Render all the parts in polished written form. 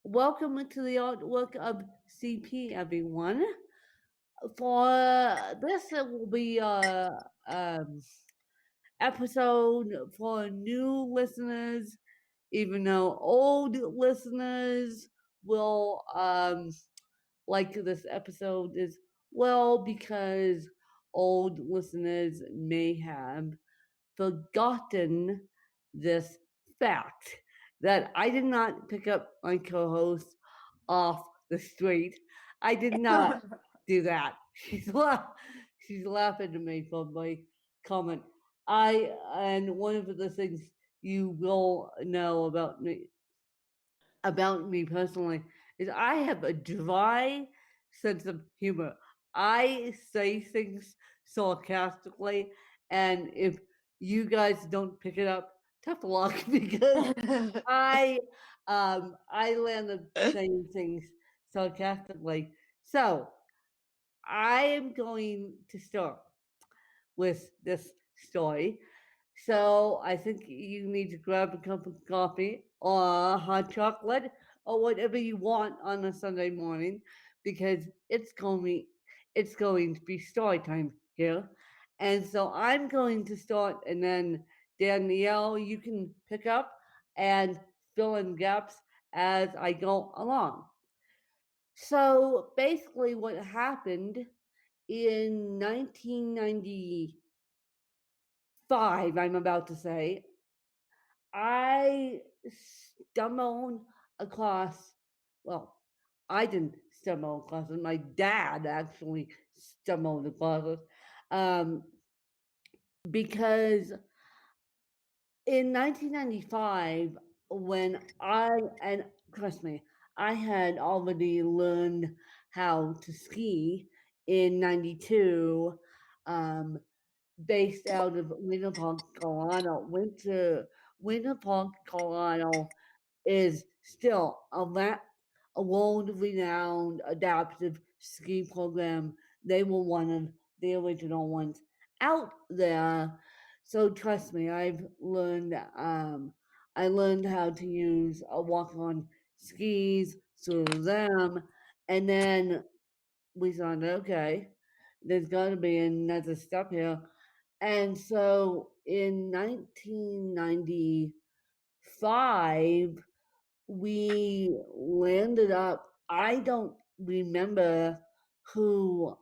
Welcome to the artwork of CP, everyone. For this, it will be um, episode for new listeners, even though old listeners will like this episode as well, because old listeners may have forgotten this fact that I did not pick up my co host off the street. I did not do that. She's laughing at me for my comment. And one of the things you will know about me personally is I have a dry sense of humor. I say things sarcastically, and if you guys don't pick it up, tough luck because I I land up saying things sarcastically. So I am going to start with this story. So I think you need to grab a cup of coffee or hot chocolate or whatever you want on a Sunday morning because it's going to be story time here. And so I'm going to start and then Danielle, you can pick up and fill in gaps as I go along. So basically what happened in 1995, I'm about to say, I stumbled across, well, I didn't stumble across it. My dad actually stumbled across it um, because in 1995, when and trust me, I had already learned how to ski in 92. Um, Based out of Winter Park, Colorado. Winter Park, Colorado is still a world-renowned adaptive ski program. They were one of the original ones out there. So trust me, I learned how to use a walk-on skis through them, and then we thought, okay, there's got to be another step here. And so in 1995, we landed up. I don't remember who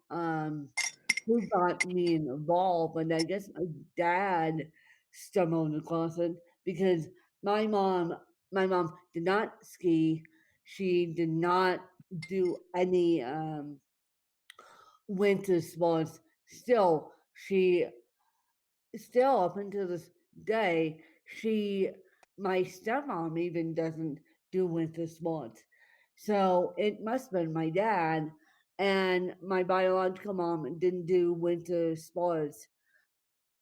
who got me involved, but I guess my dad stumbled across it because my mom my mom did not ski. She did not do any winter sports. She still up until this day, my stepmom even doesn't do winter sports. So it must have been my dad and my biological mom didn't do winter sports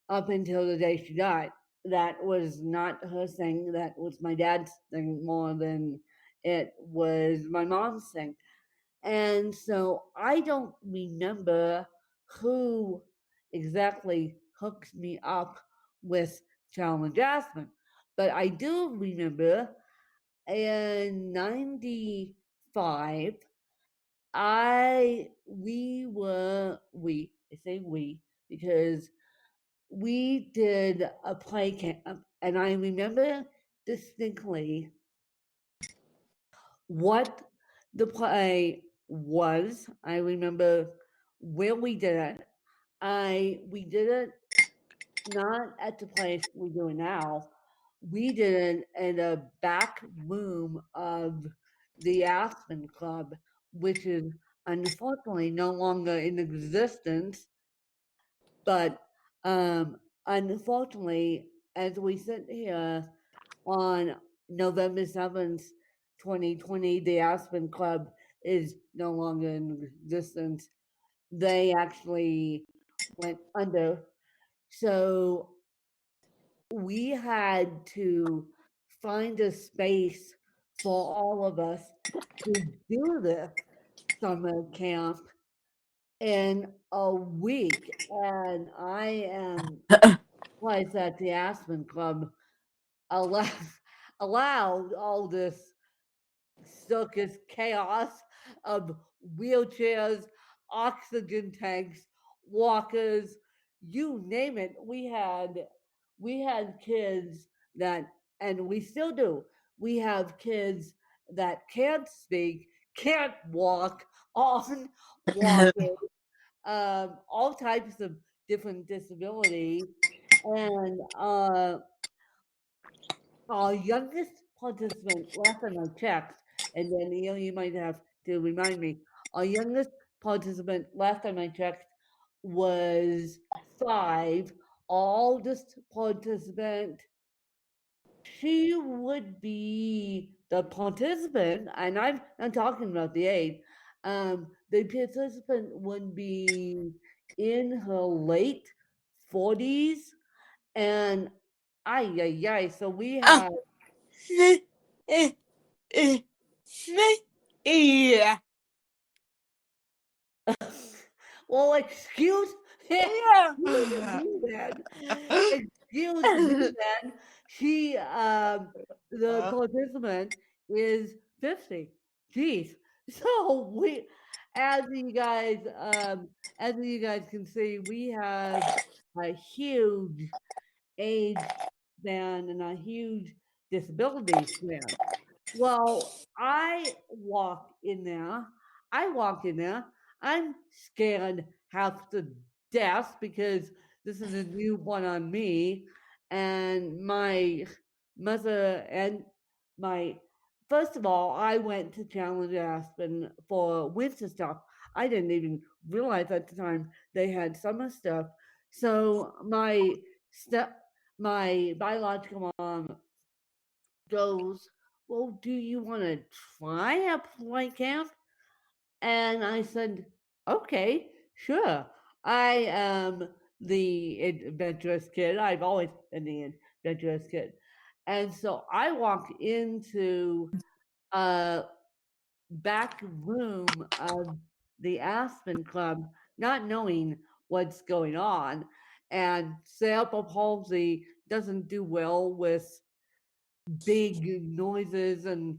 up until the day she died. That was not her thing. That was my dad's thing more than it was my mom's thing. And so I don't remember who exactly hooked me up with Charles Jasmine, but I do remember in '95, I say we because we did a play camp, and I remember distinctly what the play was. I remember where we did it. We did it not at the place we do it now. We did it in a back room of the Aspen Club, which is unfortunately no longer in existence. But um, unfortunately, as we sit here on November 7th, 2020, the Aspen Club is no longer in existence. They actually went under. So we had to find a space for all of us to do this summer camp in a week. And I am twice at the Aspen Club allowed, allowed all this circus chaos of wheelchairs, oxygen tanks, walkers, you name it. We had kids that, and we still do. We have kids that can't speak, can't walk, on walkers, all types of different disabilities, and our youngest participant, last time I checked, and then you might have to remind me. Our youngest participant, last time I checked, was 5. Oldest participant, she would be the participant, and I'm not talking about the age. The participant would be in her late 40s, and ay, ay, ay. So we have. Yeah. Well, excuse Yeah. me then. Excuse me then. She, the participant is 50. Jeez. So as you guys, as you guys can see, we have a huge age span and a huge disability span. Well, I walk in there. I'm scared half to death because this is a new one on me. And my mother and my, first of all, I went to Challenge Aspen for winter stuff. I didn't even realize at the time they had summer stuff. So step, my biological mom goes, "Well, do you want to try a play camp?" And I said, "Okay, sure. I am the adventurous kid. I've always been the adventurous kid." And so I walk into a back room of the Aspen Club, not knowing what's going on. And cerebral palsy doesn't do well with big noises and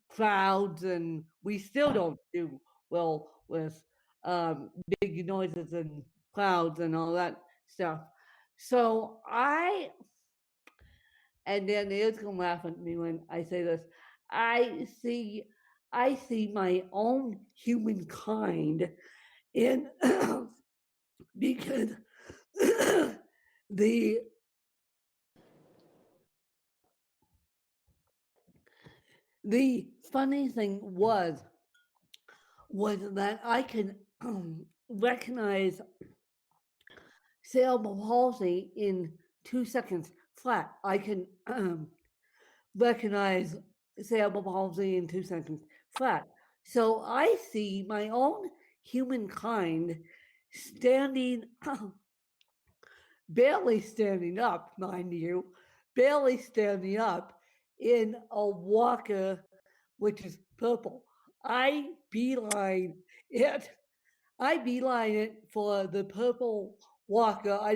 crowds, and we still don't do well with big noises and clouds and all that stuff. So and then they gonna laugh at me when I say this. I see, I see my own humankind in because the the funny thing was that I can recognize cerebral palsy in 2 seconds flat. I can recognize cerebral palsy in 2 seconds flat. So I see my own humankind standing, barely standing up, mind you, barely standing up in a walker, which is purple. I beeline it. I beeline it for the purple walker. I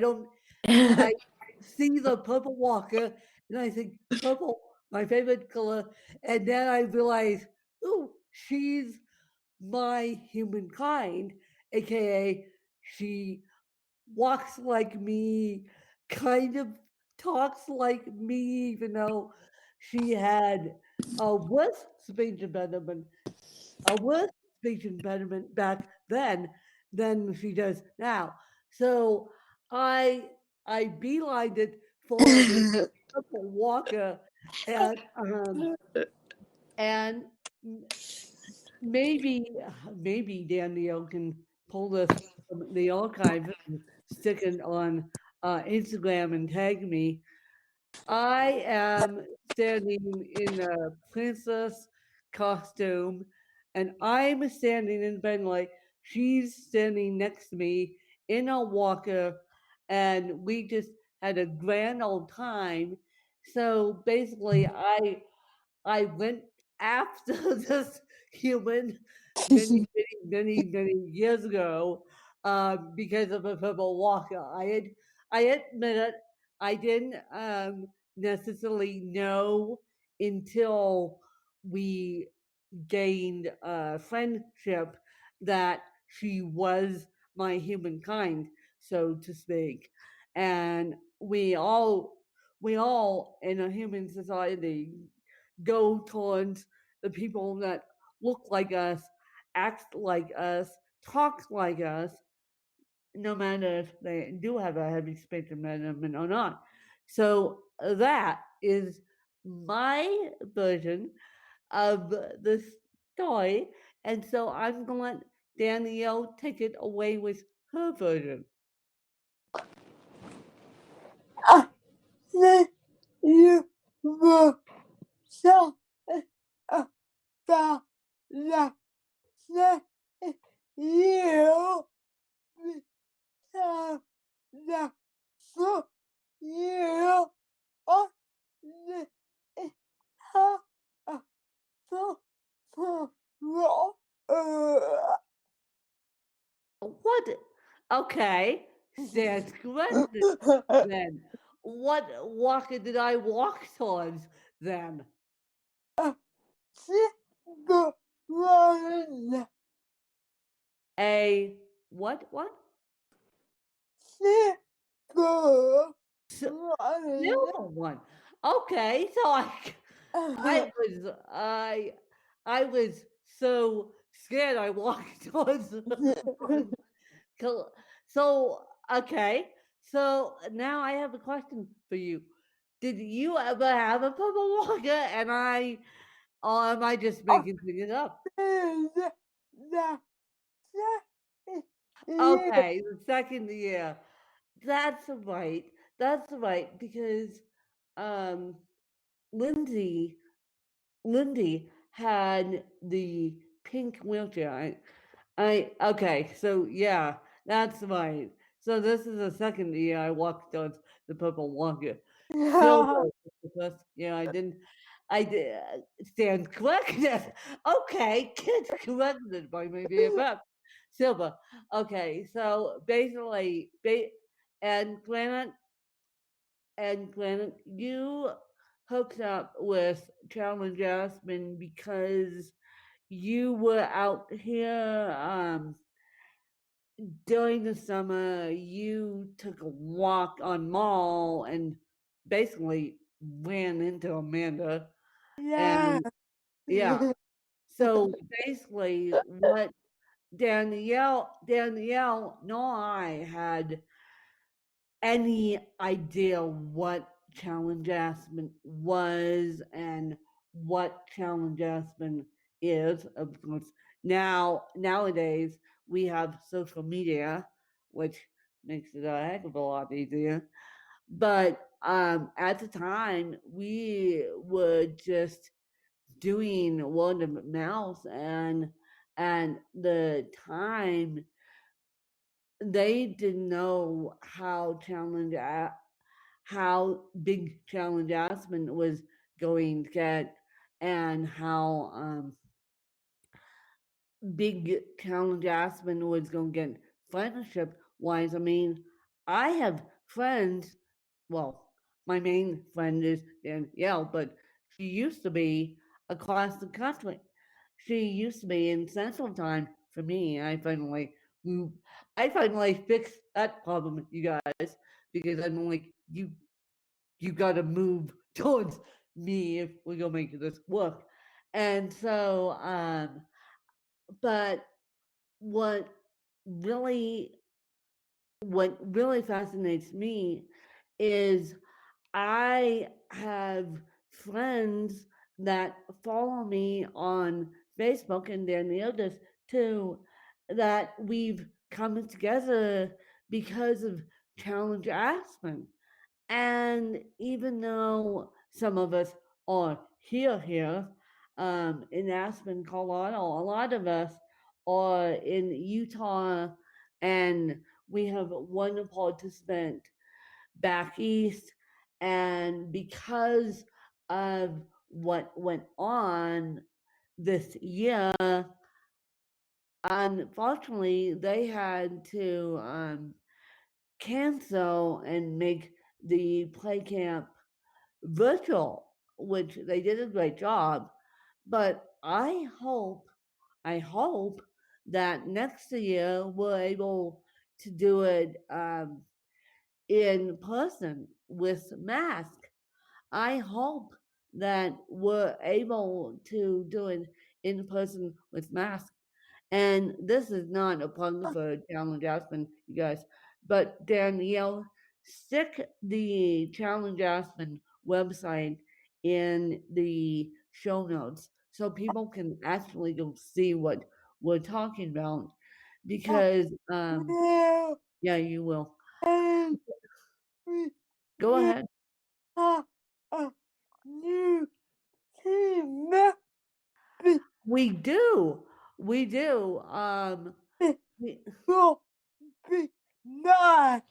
see the purple walker and I think purple, my favorite color. And then I realize, oh, she's my humankind, aka she walks like me, kind of talks like me, even though she had a worse speech impediment, a worse speech impediment back then than she does now. So I I beelined it for the purple walker, and and maybe Danielle can pull this from the archive and stick it on Instagram and tag me. I am standing in a princess costume, and I'm standing in Benley. She's standing next to me in a walker, and we just had a grand old time. So basically, I went after this human many years ago because of a purple walker. I admit it. I didn't necessarily know until we gained a friendship that she was my humankind, so to speak. And we all in a human society go towards the people that look like us, act like us, talk like us, no matter if they do have a heavy spectrum element or not. So that is my version of the story. And so I'm going to let Danielle take it away with her version. Then you will so about the you become the full you of the how full What? Okay, stands corrected then. What walker did I walk towards then? single one A what? What? single Silver one. Okay, so I was I was so scared I walked towards the so okay. So now I have a question for you. Did you ever have a purple walker and or am I just making things up? the you Okay, the second year. That's right. That's right because um Lindsay Lindy had the pink wheelchair. Okay, so yeah, that's right. So this is the second year I walked towards the purple walker. Silver was the first year I didn't. I did stand corrected. Okay, kids corrected by my BFF. Silver. Okay, so basically, and Granite, you hooked up with Challenge Aspen because you were out here during the summer. You took a walk on Mall and basically ran into Amanda. yeah And yeah, so basically, what Danielle, nor I had any idea what challenge Aspen was and what challenge Aspen is. Of course, nowadays we have social media, which makes it a heck of a lot easier. But at the time, we were just doing word of mouth, and the time they didn't know how big challenge Aspen was going to get and how big challenge Aspen was going to get friendship wise. I mean, I have friends. Well, my main friend is Danielle, but she used to be across the country. She used to be in Central Time for me. I finally moved. I finally fixed that problem, you guys, because I'm like, you got to move towards me if we're gonna make this work. And so, but what really what really fascinates me is I have friends that follow me on Facebook, and they're near this too, that we've come together because of Challenge Aspen. And even though some of us are here in Aspen, Colorado, a lot of us are in Utah, and we have one participant back east. And because of what went on this year, unfortunately, they had to cancel and make the play camp virtual, which they did a great job. But I hope that next year we're able to do it in person with mask. I hope that we're able to do it in person with masks. And this is not a plug for Challenge Aspen, you guys, but Danielle, stick the Challenge Aspen website in the show notes so people can actually go see what we're talking about. Because, Now, yeah, you will. and we Go need ahead. a new team. We do. We do. We, Will be nice.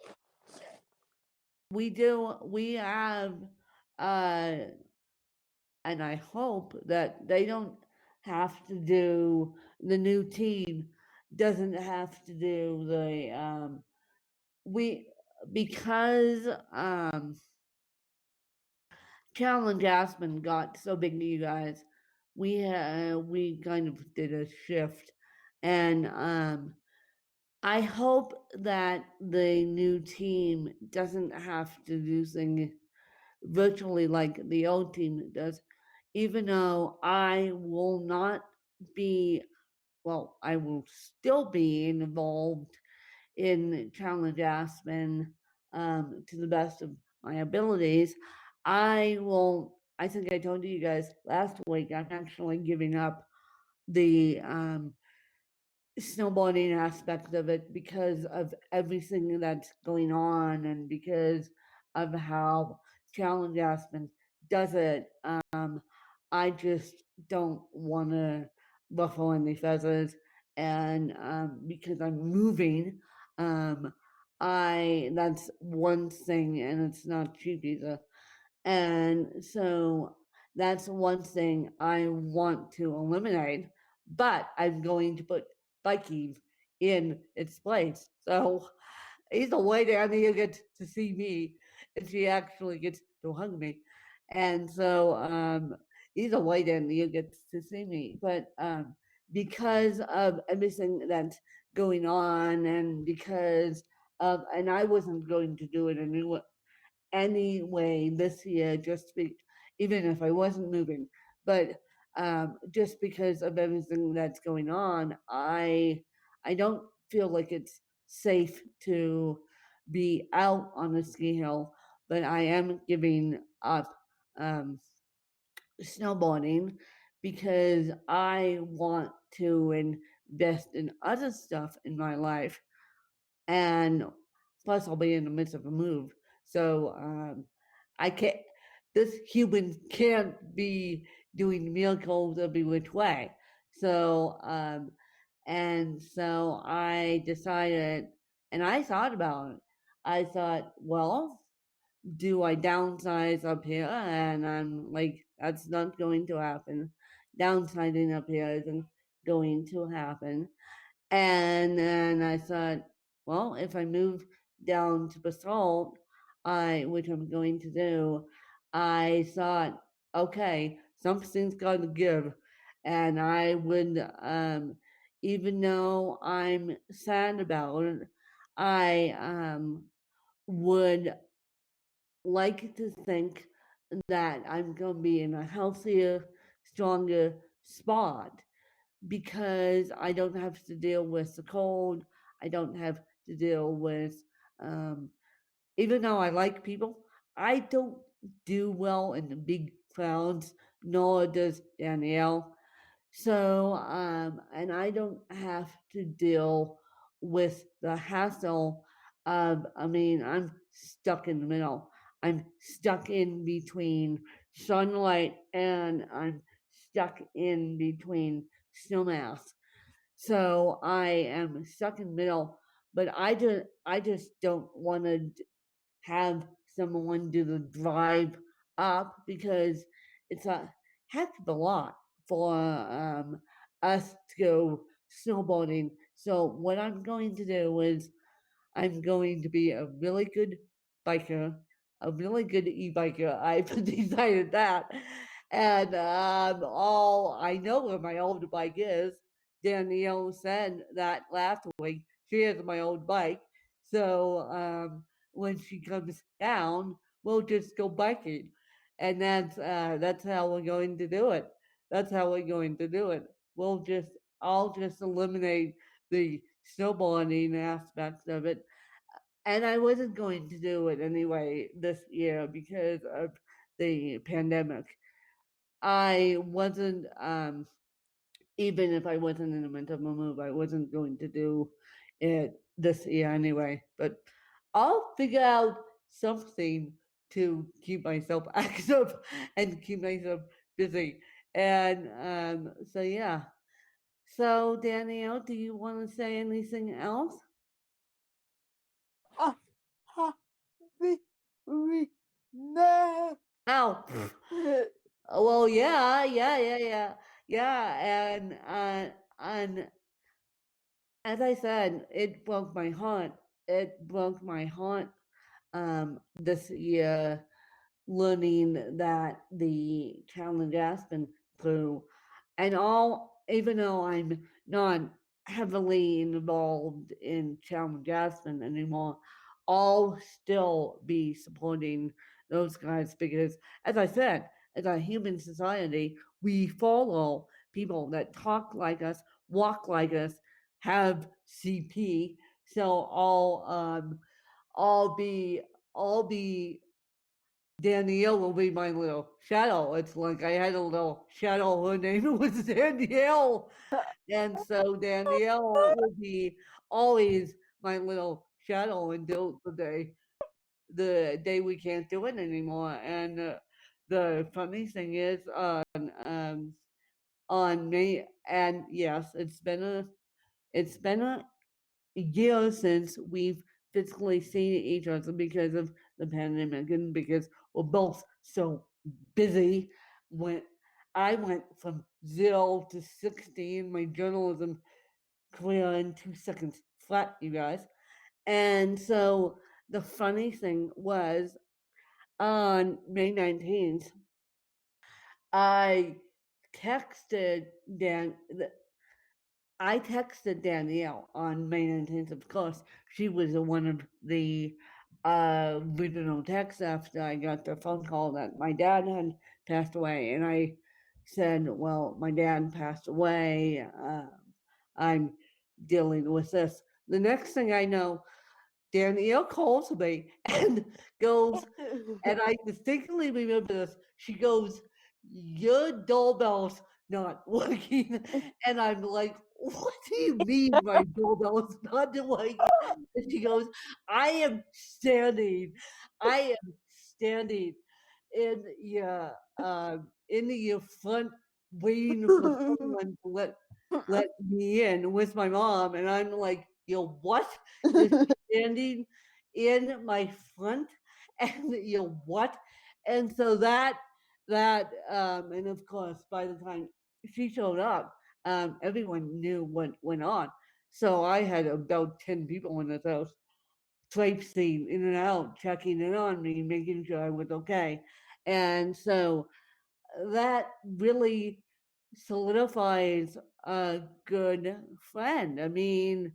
we do. We have, uh, and I hope that they don't have to do the new team doesn't have to do the we because Challenge Aspen got so big, you guys. We kind of did a shift, and I hope that the new team doesn't have to do things virtually like the old team does, even though I will not be, well, I will still be involved in Challenge Aspen to the best of my abilities. I think I told you guys last week, I'm actually giving up the snowboarding aspect of it because of everything that's going on and because of how Challenge Aspen does it. I just don't want to ruffle any feathers, and because I'm moving, um, I that's one thing, and it's not cheap either. And so that's one thing I want to eliminate, but I'm going to put biking in its place. So either way, Danny, you get to see me, and she actually gets to hug me. And so either way, Danny, you get to see me. But because of everything that's going on, and because of, and I wasn't going to do it anyway this year, even if I wasn't moving. But just because of everything that's going on, I don't feel like it's safe to be out on a ski hill. But I am giving up um, snowboarding because I want to invest in other stuff in my life, and plus I'll be in the midst of a move. So I can't. This human can't be doing miracles every which way. So and so I decided, and I thought about it. I thought, well, do I downsize up here? And I'm like, that's not going to happen. Downsizing up here isn't going to happen. And then I thought, well, if I move down to Basalt, which I'm going to do, I thought, okay, something's got to give. And I would, even though I'm sad about it, I would like to think that I'm going to be in a healthier, stronger spot because I don't have to deal with the cold. I don't have to deal with, um, even though I like people, I don't do well in the big crowds, nor does Danielle. So, and I don't have to deal with the hassle of, I mean, I'm stuck in the middle. I'm stuck in between sunlight and I'm stuck in between snowmass. So I am stuck in the middle, but I just don't want to have someone do the drive up because it's a heck of a lot for us to go snowboarding. So what I'm going to do is I'm going to be a really good biker, a really good e-biker. I've decided that. And all I know where my old bike is. Danielle said that last week. She has my old bike. So when she comes down, we'll just go biking. And that's how we're going to do it. That's how we're going to do it. I'll just eliminate the snowboarding aspect of it. And I wasn't going to do it anyway this year because of the pandemic. I wasn't, even if I wasn't in a mental move, I wasn't going to do it this year anyway. But I'll figure out something to keep myself active and keep myself busy. And so, yeah. So, Danielle, do you want to say anything else? Ah, ah, no. Oh, well, yeah, and as I said, it broke my heart. It broke my heart this year learning that the challenge Aspen through and all, even though I'm not heavily involved in challenge Aspen anymore, I'll still be supporting those guys because, as I said, as a human society, we follow people that talk like us, walk like us, have CP. So I'll be I'll be Danielle will be my little shadow. It's like I had a little shadow. Her name was Danielle. And so Danielle will be always my little shadow until the day we can't do it anymore. And the funny thing is on May, and yes, it's been a years since we've physically seen each other because of the pandemic and because we're both so busy. When I went from 0 to 60 in my journalism career in 2 seconds flat, you guys. And so the funny thing was on May 19th, I texted Dan. I texted Danielle on May 19th. Of course, she was one of the original texts after I got the phone call that my dad had passed away. And I said, well, my dad passed away. I'm dealing with this. The next thing I know, Danielle calls me and goes, and I distinctly remember this. She goes, "Your doorbell's not working," and I'm like, "What do you mean my doorbell's not working?" And she goes, "I am standing. I am standing in your front, waiting for someone to let me in with my mom," and I'm like, "You what? You're standing in my front, and you what?" And so and of course, by the time she showed up, everyone knew what went on. So I had about 10 people in the house traipsing in and out, checking in on me, making sure I was okay. And so that really solidifies a good friend. I mean,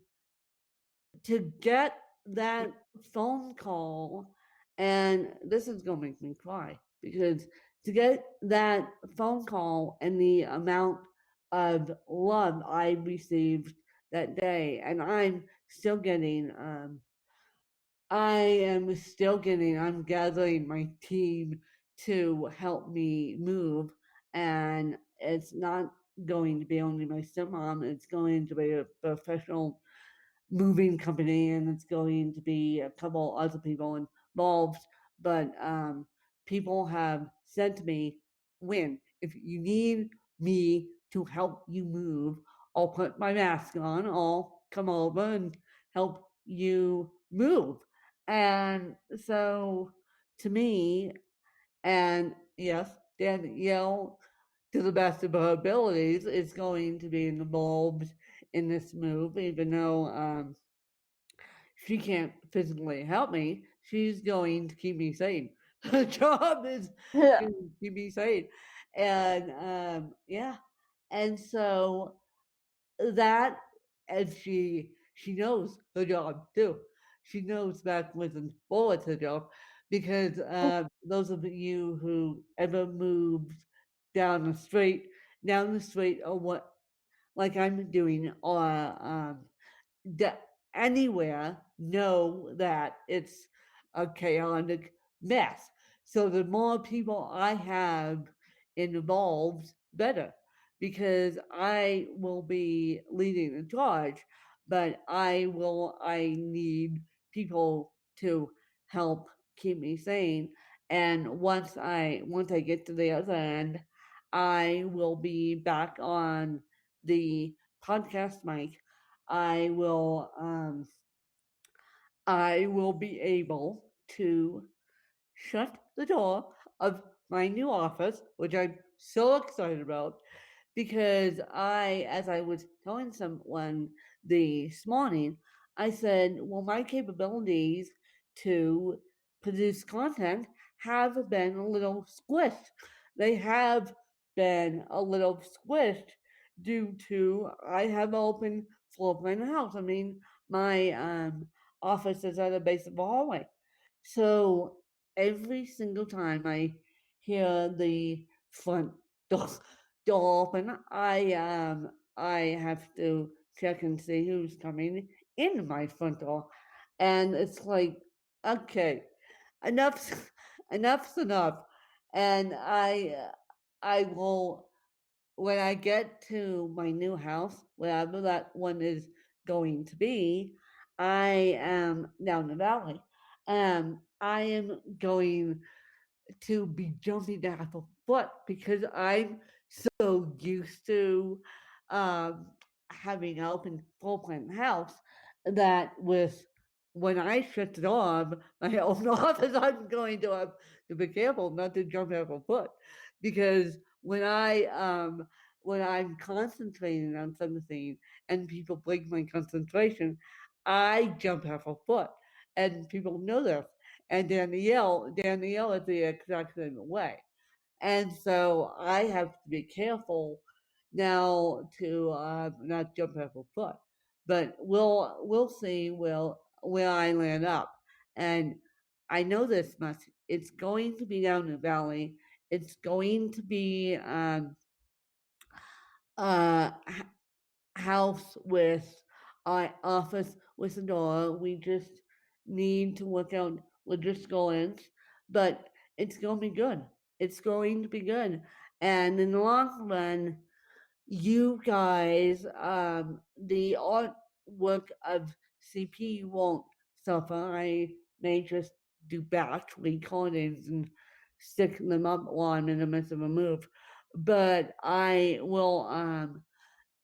to get that phone call, and this is going to make me cry because to get that phone call and the amount of love I received that day, and I'm still getting I'm gathering my team to help me move. And it's not going to be only my stepmom, it's going to be a professional moving company and it's going to be a couple other people involved. But people have said to me, Win, if you need me to help you move, I'll put my mask on, I'll come over and help you move. And so to me, and yes, Danielle, to the best of her abilities, is going to be involved in this move, even though she can't physically help me. She's going to keep me sane. Her job is Yeah. to keep me sane. And yeah, and so that, and she knows her job too. She knows backwards and forwards her job because those of you who ever moved down the street, or what, like I'm doing, or d- anywhere, know that it's a chaotic mess. So the more people I have involved, better, because I will be leading the charge, but I need people to help keep me sane. And once I get to the other end, I will be back on the podcast mic. I will um, I will be able to shut the door of my new office, which I'm so excited about, because as I was telling someone this morning, I said, well, my capabilities to produce content have been a little squished. They have been a little squished due to I have open floor plan house. I mean, my office is at the base of a hallway. So every single time I hear the front door, door open, I have to check and see who's coming in my front door, and it's like, okay, enough's enough's enough, and I will, when I get to my new house, wherever that one is going to be, I am down the valley. I am going to be jumping off a foot because I'm so used to um, having an open floor plan house that with when I shut it off, my own office, I'm going to have to be careful not to jump off a foot because when I'm concentrating on something and people break my concentration, I jump off a foot, and people know this, and Danielle is the exact same way. And so I have to be careful now to not jump off a foot. But we'll see where I land up. And I know this much. It's going to be down the valley. It's going to be uh, house with our office with a door. We just need to work out logistical ends, but it's going to be good. It's going to be good. And in the long run, you guys, the artwork of CP won't suffer. I may just do batch recordings and stick them up while I'm in the midst of a move. But I will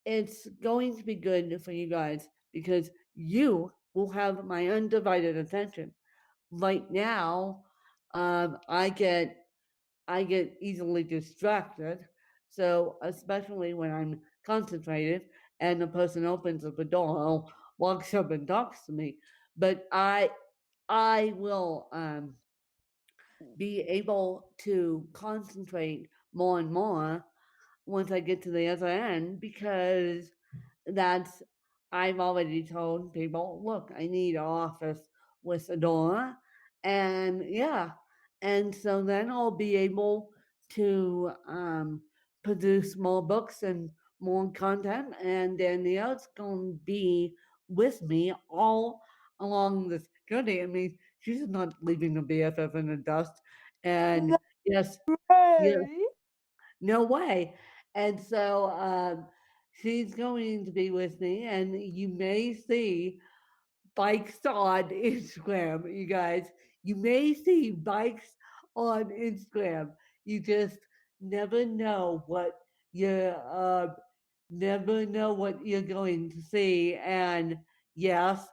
it's going to be good for you guys because you will have my undivided attention. Right now, I get easily distracted. So especially when I'm concentrated and the person opens up a door, walks up and talks to me. But I will be able to concentrate more and more once I get to the other end because that's I've already told people, look, I need an office with a door. And yeah. And so then I'll be able to produce more books and more content. And Danielle's going to be with me all along this journey. I mean, she's not leaving the BFF in the dust. And No yes, yes, way. no way. And so she's going to be with me, and you may see bikes on Instagram, you guys. You may see bikes on Instagram. You just never know what you're going to see. And yes,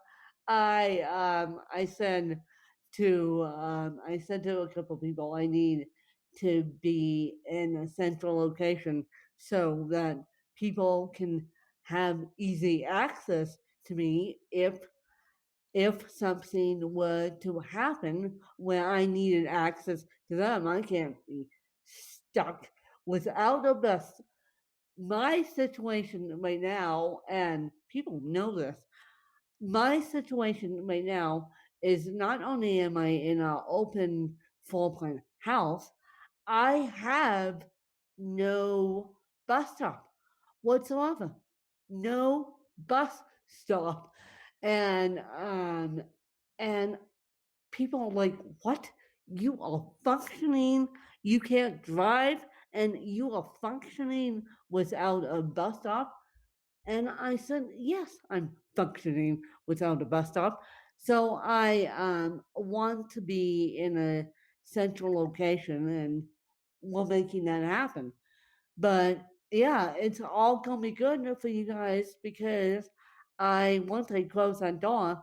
I said to a couple people I need to be in a central location so that people can have easy access to me if something were to happen where I needed access to them. I can't be stuck without a bus. My situation right now, and people know this, my situation right now is not only am I in an open floor plan house, I have no bus stop whatsoever. No bus stop. And people are like, what? You are functioning, you can't drive, and you are functioning without a bus stop? And I said, yes, I'm functioning without a bus stop. So I want to be in a central location, and we're making that happen. But yeah, it's all gonna be good for you guys because once I close that door,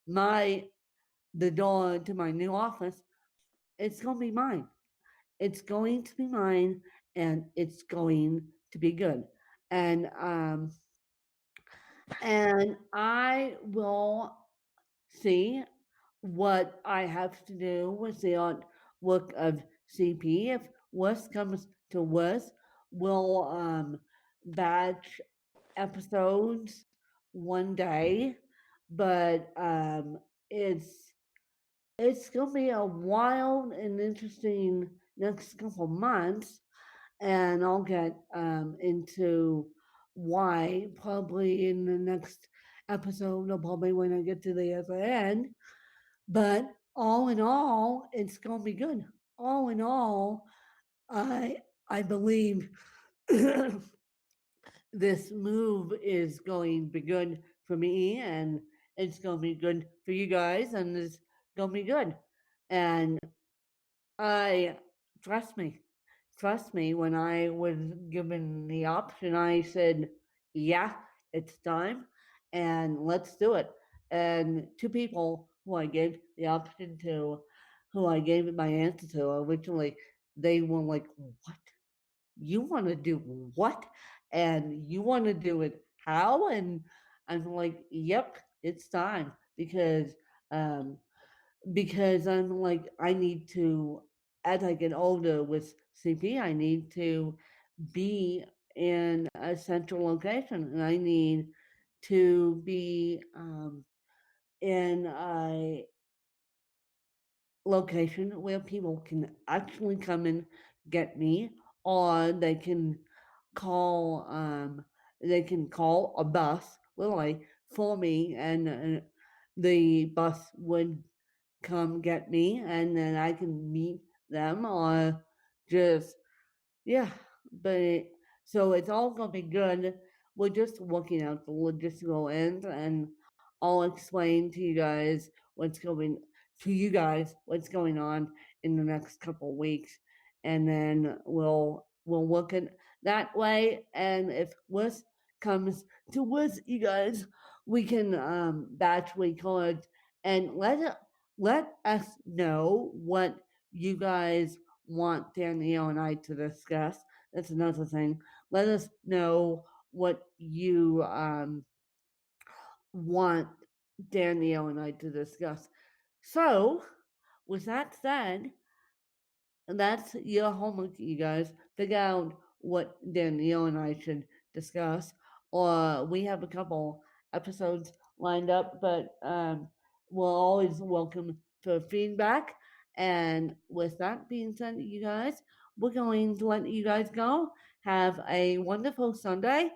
my the door to my new office, it's gonna be mine. It's going to be mine, and it's going to be good. And I will see what I have to do with the artwork of CP. If worst comes to worst, we'll batch episodes one day, but it's gonna be a wild and interesting next couple months, and I'll get into why probably in the next episode, or probably when I get to the other end. But all in all, it's gonna be good. All in all, I believe this move is going to be good for me, and it's going to be good for you guys, and it's going to be good. And I trust me, when I was given the option, I said, yeah, it's time, and let's do it. And two people who I gave the option to, who I gave my answer to originally, they were like, what? You want to do what? And you want to do it how? And I'm like, yep, it's time um, because I'm like, I need to, as I get older with CP, I need to be in a central location, and I need to be in a location where people can actually come and get me, or call they can call a bus literally for me, and the bus would come get me, and then I can meet them, or just yeah, but so it's all gonna be good. We're just working out the logistical end, and I'll explain to you guys what's going on in the next couple of weeks, and then we'll work it that way. And if worst comes to worst, you guys, we can batch record, and let us know what you guys want Danielle and I to discuss. That's another thing. Let us know what you want Danielle and I to discuss. So, with that said, that's your homework, you guys. Figure out what Danielle and I should discuss. Or we have a couple episodes lined up, but we're always welcome for feedback. And with that being said, you guys, we're going to let you guys go. Have a wonderful Sunday.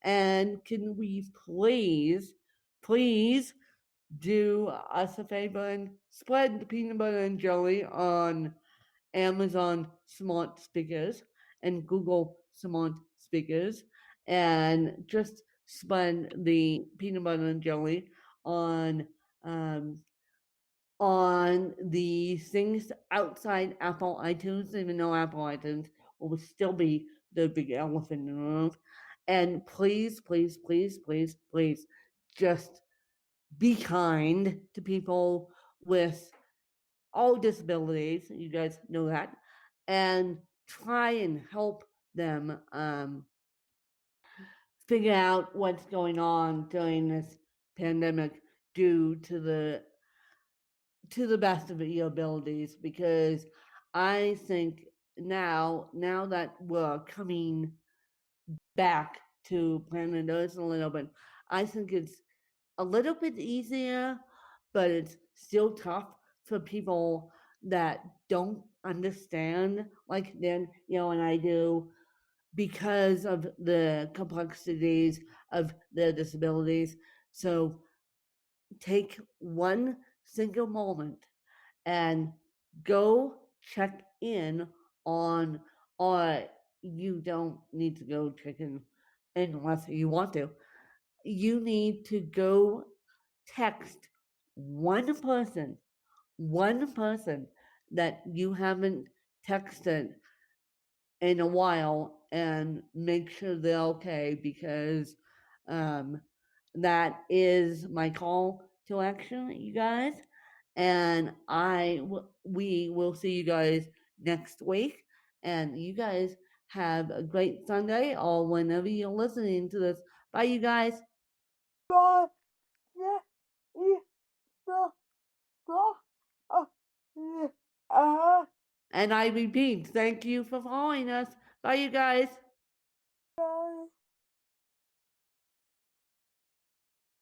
And can we please do us a favor and spread the peanut butter and jelly on Amazon smart speakers and Google smart speakers, and just spread the peanut butter and jelly on um, the things outside Apple iTunes, even though Apple iTunes will still be the big elephant in the room. And please, please, please, please, please, just be kind to people with all disabilities. You guys know that, and try and help them figure out what's going on during this pandemic, due to the best of your abilities, because I think now that we're coming back to planet Earth a little bit, I think it's a little bit easier, but it's still tough for people that don't understand like Danielle and I do because of the complexities of their disabilities. So take one single moment and go check in on, or you don't need to go check in unless you want to. You need to go text one person that you haven't texted in a while and make sure they're okay, because um, that is my call to action, you guys. And we will see you guys next week. And you guys have a great Sunday or whenever you're listening to this. Bye, you guys. Bye. Yeah. Yeah. Blah. Blah. Yeah. And I repeat, thank you for following us. Bye, you guys. Bye.